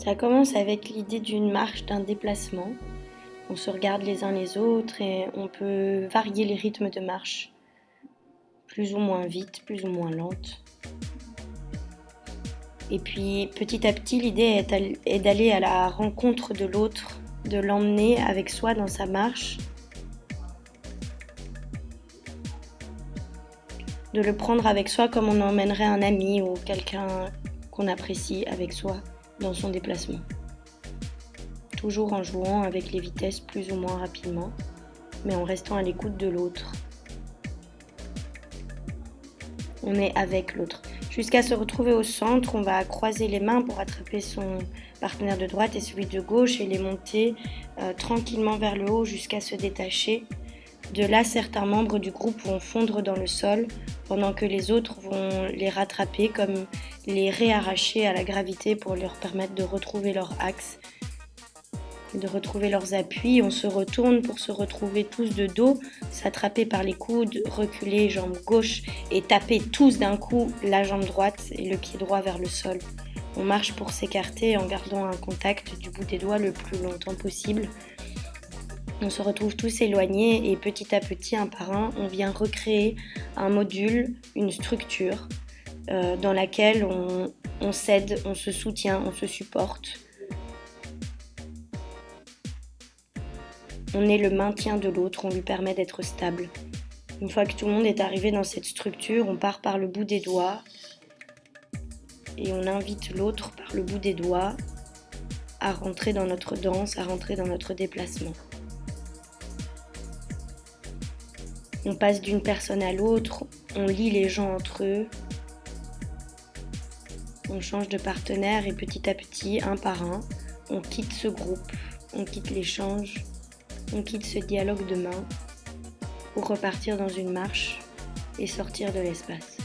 Ça commence avec l'idée d'une marche, d'un déplacement. On se regarde les uns les autres et on peut varier les rythmes de marche, plus ou moins vite, plus ou moins lente. Et puis petit à petit, l'idée est d'aller à la rencontre de l'autre, de l'emmener avec soi dans sa marche, de le prendre avec soi comme on emmènerait un ami ou quelqu'un qu'on apprécie avec soi dans son déplacement. Toujours en jouant avec les vitesses plus ou moins rapidement, mais en restant à l'écoute de l'autre. On est avec l'autre. Jusqu'à se retrouver au centre, on va croiser les mains pour attraper son partenaire de droite et celui de gauche et les monter tranquillement vers le haut jusqu'à se détacher. De là, certains membres du groupe vont fondre dans le sol, pendant que les autres vont les rattraper, comme les réarracher à la gravité pour leur permettre de retrouver leur axe, de retrouver leurs appuis. On se retourne pour se retrouver tous de dos, s'attraper par les coudes, reculer jambe gauche et taper tous d'un coup la jambe droite et le pied droit vers le sol. On marche pour s'écarter en gardant un contact du bout des doigts le plus longtemps possible. On se retrouve tous éloignés et petit à petit, un par un, on vient recréer un module, une structure dans laquelle on s'aide, on se soutient, on se supporte. On est le maintien de l'autre, on lui permet d'être stable. Une fois que tout le monde est arrivé dans cette structure, on part par le bout des doigts et on invite l'autre par le bout des doigts à rentrer dans notre danse, à rentrer dans notre déplacement. On passe d'une personne à l'autre, on lie les gens entre eux, on change de partenaire et petit à petit, un par un, on quitte ce groupe, on quitte l'échange, on quitte ce dialogue de mains pour repartir dans une marche et sortir de l'espace.